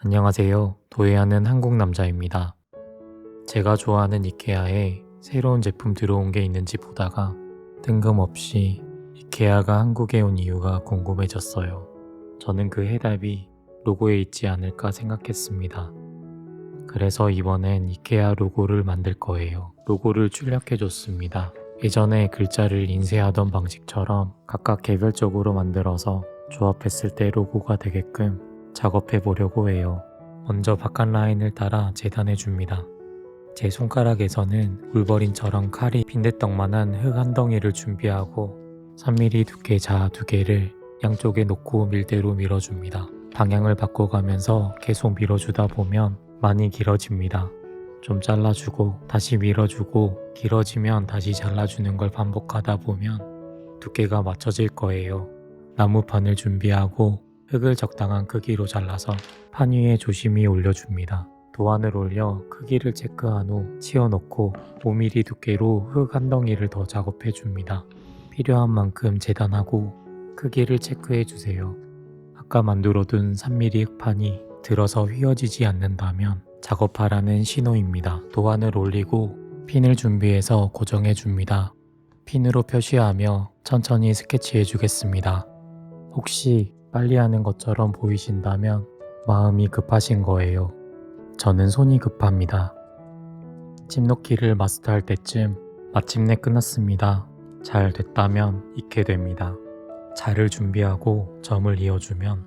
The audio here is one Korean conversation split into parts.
안녕하세요. 도예하는 한국 남자입니다. 제가 좋아하는 이케아에 새로운 제품 들어온 게 있는지 보다가 뜬금없이 이케아가 한국에 온 이유가 궁금해졌어요. 저는 그 해답이 로고에 있지 않을까 생각했습니다. 그래서 이번엔 이케아 로고를 만들 거예요. 로고를 출력해줬습니다. 예전에 글자를 인쇄하던 방식처럼 각각 개별적으로 만들어서 조합했을 때 로고가 되게끔 작업해 보려고 해요. 먼저 바깥 라인을 따라 재단해 줍니다. 제 손가락에서는 울버린처럼 칼이 빈대떡만한 흙 한 덩이를 준비하고 3mm 두께 자 2개를 양쪽에 놓고 밀대로 밀어줍니다. 방향을 바꿔가면서 계속 밀어주다 보면 많이 길어집니다. 좀 잘라주고 다시 밀어주고 길어지면 다시 잘라주는 걸 반복하다 보면 두께가 맞춰질 거예요. 나무판을 준비하고 흙을 적당한 크기로 잘라서 판 위에 조심히 올려줍니다. 도안을 올려 크기를 체크한 후 치워놓고 5mm 두께로 흙 한 덩이를 더 작업해줍니다. 필요한 만큼 재단하고 크기를 체크해주세요. 아까 만들어둔 3mm 흙판이 들어서 휘어지지 않는다면 작업하라는 신호입니다. 도안을 올리고 핀을 준비해서 고정해줍니다. 핀으로 표시하며 천천히 스케치해주겠습니다. 혹시 빨리 하는 것처럼 보이신다면 마음이 급하신 거예요. 저는 손이 급합니다. 침 놓기를 마스터할 때쯤 마침내 끝났습니다. 잘 됐다면 익게 됩니다. 자를 준비하고 점을 이어주면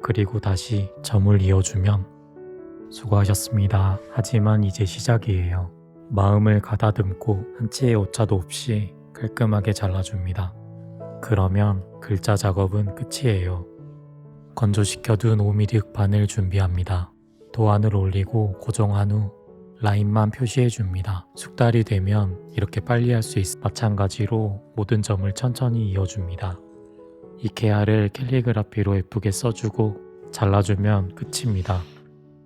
그리고 다시 점을 이어주면 수고하셨습니다. 하지만 이제 시작이에요. 마음을 가다듬고 한 치의 오차도 없이 깔끔하게 잘라줍니다. 그러면 글자 작업은 끝이에요. 건조시켜둔 5mm 흙판을 준비합니다. 도안을 올리고 고정한 후 라인만 표시해줍니다. 숙달이 되면 이렇게 빨리 할 수 있어 마찬가지로 모든 점을 천천히 이어줍니다. 이케아를 캘리그라피로 예쁘게 써주고 잘라주면 끝입니다.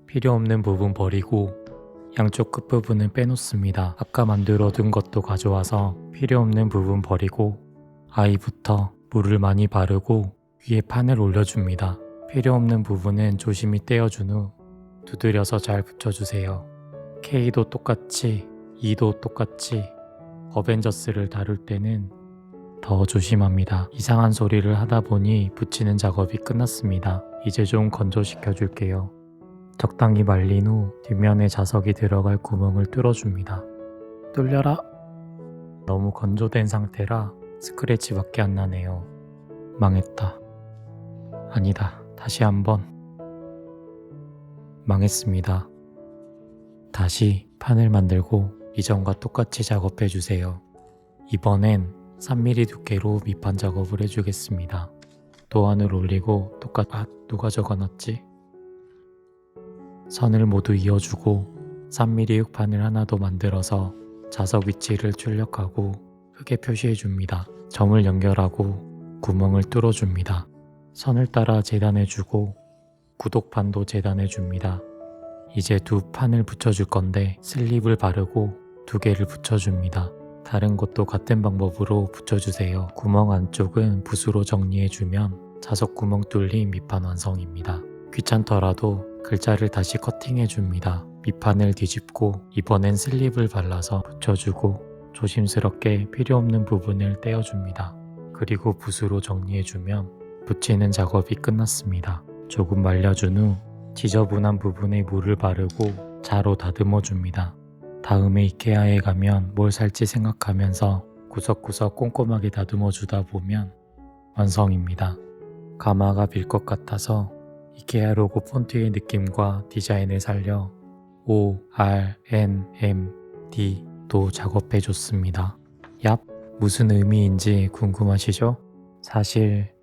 필요 없는 부분 버리고 양쪽 끝부분은 빼놓습니다. 아까 만들어둔 것도 가져와서 필요 없는 부분 버리고 아이부터 물을 많이 바르고 위에 판을 올려줍니다. 필요 없는 부분은 조심히 떼어준 후 두드려서 잘 붙여주세요. K도 똑같이 E도 똑같이 어벤져스를 다룰 때는 더 조심합니다. 이상한 소리를 하다 보니 붙이는 작업이 끝났습니다. 이제 좀 건조시켜 줄게요. 적당히 말린 후 뒷면에 자석이 들어갈 구멍을 뚫어줍니다. 뚫려라! 너무 건조된 상태라 스크래치밖에 안 나네요. 망했다. 아니다. 다시 한번. 망했습니다. 다시 판을 만들고 이전과 똑같이 작업해주세요. 이번엔 3mm 두께로 밑판 작업을 해주겠습니다. 도안을 올리고 누가 적어놨지? 선을 모두 이어주고 3mm 흙판을 하나 더 만들어서 자석 위치를 출력하고 흙에 표시해줍니다. 점을 연결하고 구멍을 뚫어줍니다. 선을 따라 재단해주고 구독판도 재단해줍니다. 이제 두 판을 붙여줄 건데 슬립을 바르고 2개를 붙여줍니다. 다른 곳도 같은 방법으로 붙여주세요. 구멍 안쪽은 붓으로 정리해주면 자석 구멍 뚫린 밑판 완성입니다. 귀찮더라도 글자를 다시 커팅해줍니다. 밑판을 뒤집고 이번엔 슬립을 발라서 붙여주고 조심스럽게 필요없는 부분을 떼어줍니다. 그리고 붓으로 정리해주면 붙이는 작업이 끝났습니다. 조금 말려준 후 지저분한 부분에 물을 바르고 자로 다듬어줍니다. 다음에 이케아에 가면 뭘 살지 생각하면서 구석구석 꼼꼼하게 다듬어주다 보면 완성입니다. 가마가 빌 것 같아서 이케아 로고 폰트의 느낌과 디자인을 살려 O, R, N, M, D도 작업해줬습니다. 얍! 무슨 의미인지 궁금하시죠? 사실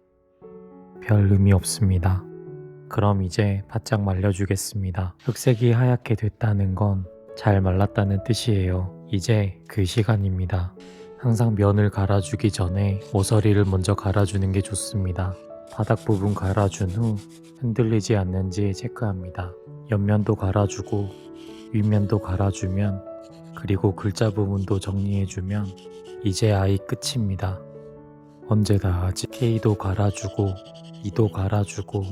별 의미 없습니다. 그럼 이제 바짝 말려주겠습니다. 흑색이 하얗게 됐다는 건 잘 말랐다는 뜻이에요. 이제 그 시간입니다. 항상 면을 갈아주기 전에 모서리를 먼저 갈아주는 게 좋습니다. 바닥 부분 갈아준 후 흔들리지 않는지 체크합니다. 옆면도 갈아주고 윗면도 갈아주면 그리고 글자 부분도 정리해주면 이제 아이 끝입니다. 언제 다 하지? K도 갈아주고 E도 갈아주고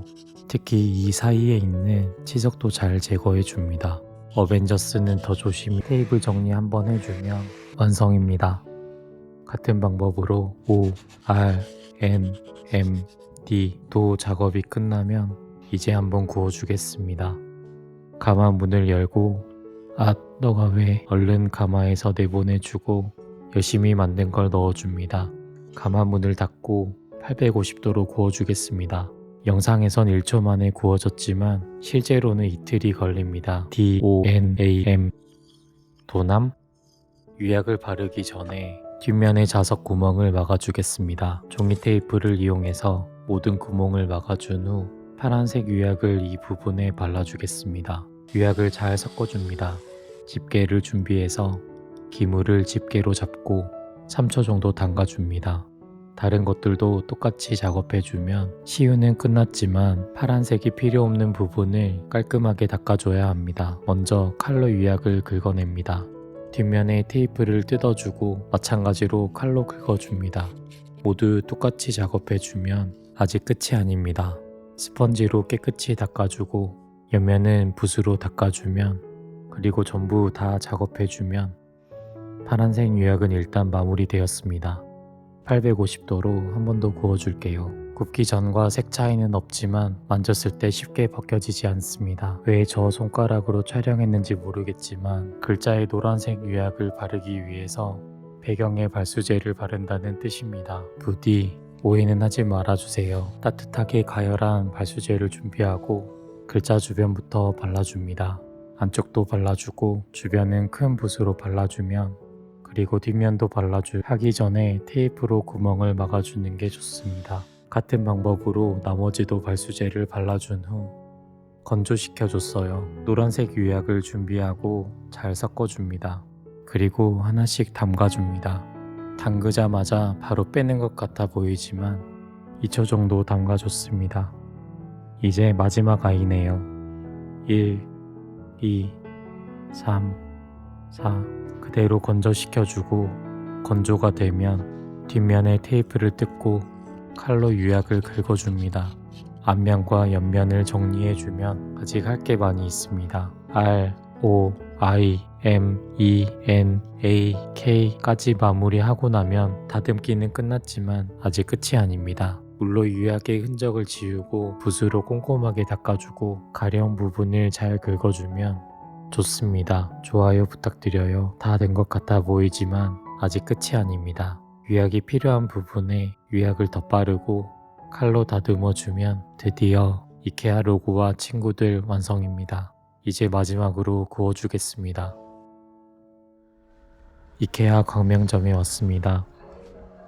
특히 이 사이에 있는 치석도 잘 제거해 줍니다. 어벤져스는 더 조심히 테이프 정리 한번 해주면 완성입니다. 같은 방법으로 O, R, N, M, D도 작업이 끝나면 이제 한번 구워주겠습니다. 가마 문을 열고 너가 왜 얼른 가마에서 내보내주고 열심히 만든 걸 넣어줍니다. 가마 문을 닫고 850도로 구워주겠습니다. 영상에선 1초 만에 구워졌지만 실제로는 이틀이 걸립니다. DONAM 도남? 유약을 바르기 전에 뒷면의 자석 구멍을 막아주겠습니다. 종이 테이프를 이용해서 모든 구멍을 막아준 후 파란색 유약을 이 부분에 발라주겠습니다. 유약을 잘 섞어줍니다. 집게를 준비해서 기물을 집게로 잡고 3초 정도 담가줍니다. 다른 것들도 똑같이 작업해주면 시유는 끝났지만 파란색이 필요 없는 부분을 깔끔하게 닦아줘야 합니다. 먼저 칼로 유약을 긁어냅니다. 뒷면에 테이프를 뜯어주고 마찬가지로 칼로 긁어줍니다. 모두 똑같이 작업해주면 아직 끝이 아닙니다. 스펀지로 깨끗이 닦아주고 옆면은 붓으로 닦아주면 그리고 전부 다 작업해주면 파란색 유약은 일단 마무리되었습니다. 850도로 한 번 더 구워줄게요. 굽기 전과 색 차이는 없지만 만졌을 때 쉽게 벗겨지지 않습니다. 왜 저 손가락으로 촬영했는지 모르겠지만 글자에 노란색 유약을 바르기 위해서 배경에 발수제를 바른다는 뜻입니다. 부디 오해는 하지 말아주세요. 따뜻하게 가열한 발수제를 준비하고 글자 주변부터 발라줍니다. 안쪽도 발라주고 주변은 큰 붓으로 발라주면 그리고 뒷면도 하기 전에 테이프로 구멍을 막아주는 게 좋습니다. 같은 방법으로 나머지도 발수제를 발라준 후 건조시켜줬어요. 노란색 유약을 준비하고 잘 섞어줍니다. 그리고 하나씩 담가줍니다. 담그자마자 바로 빼는 것 같아 보이지만 2초 정도 담가줬습니다. 이제 마지막 아이네요. 1, 2, 3, 4 그대로 건조시켜주고 건조가 되면 뒷면에 테이프를 뜯고 칼로 유약을 긁어줍니다. 앞면과 옆면을 정리해주면 아직 할 게 많이 있습니다. R, O, I, M, E, N, A, K까지 마무리하고 나면 다듬기는 끝났지만 아직 끝이 아닙니다. 물로 유약의 흔적을 지우고 붓으로 꼼꼼하게 닦아주고 가려운 부분을 잘 긁어주면 좋습니다. 좋아요 부탁드려요. 다 된 것 같아 보이지만 아직 끝이 아닙니다. 유약이 필요한 부분에 유약을 더 바르고 칼로 다듬어주면 드디어 이케아 로고와 친구들 완성입니다. 이제 마지막으로 구워주겠습니다. 이케아 광명점에 왔습니다.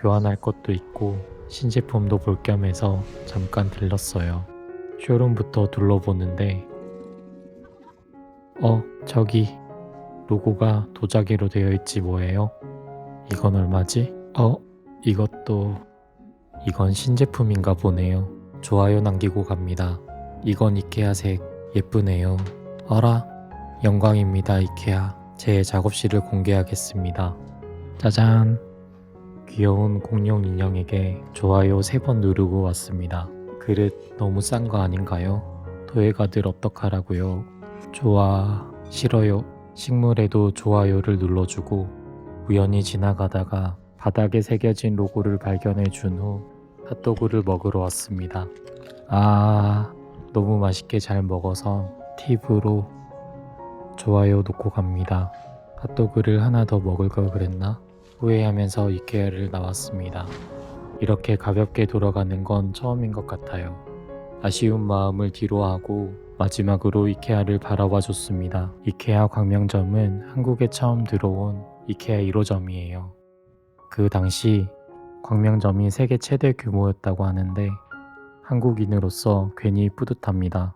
교환할 것도 있고 신제품도 볼 겸 해서 잠깐 들렀어요. 쇼룸부터 둘러보는데 저기 로고가 도자기로 되어 있지 뭐예요? 이건 얼마지? 이건 신제품인가 보네요. 좋아요 남기고 갑니다. 이건 이케아색 예쁘네요. 어라, 영광입니다. 이케아. 제 작업실을 공개하겠습니다. 짜잔. 귀여운 공룡 인형에게 좋아요 3번 누르고 왔습니다. 그릇 너무 싼 거 아닌가요? 도예가들 어떡하라고요? 좋아, 싫어요. 식물에도 좋아요를 눌러주고 우연히 지나가다가 바닥에 새겨진 로고를 발견해 준 후 핫도그를 먹으러 왔습니다. 너무 맛있게 잘 먹어서 팁으로 좋아요 놓고 갑니다. 핫도그를 하나 더 먹을 걸 그랬나? 후회하면서 이케아를 나왔습니다. 이렇게 가볍게 돌아가는 건 처음인 것 같아요. 아쉬운 마음을 뒤로하고 마지막으로 이케아를 바라봐 줬습니다. 이케아 광명점은 한국에 처음 들어온 이케아 1호점이에요. 그 당시 광명점이 세계 최대 규모였다고 하는데 한국인으로서 괜히 뿌듯합니다.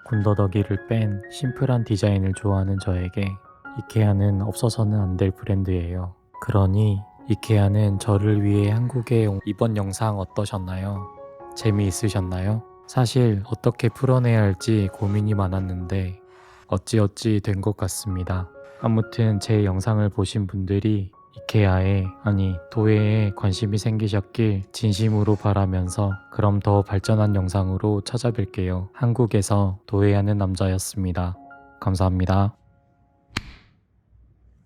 군더더기를 뺀 심플한 디자인을 좋아하는 저에게 이케아는 없어서는 안 될 브랜드예요. 그러니 이케아는 저를 위해 한국에 온 이번 영상 어떠셨나요? 재미있으셨나요? 사실 어떻게 풀어내야 할지 고민이 많았는데 어찌어찌 된 것 같습니다. 아무튼 제 영상을 보신 분들이 이케아에, 아니 도예에 관심이 생기셨길 진심으로 바라면서 그럼 더 발전한 영상으로 찾아뵐게요. 한국에서 도예하는 남자였습니다. 감사합니다.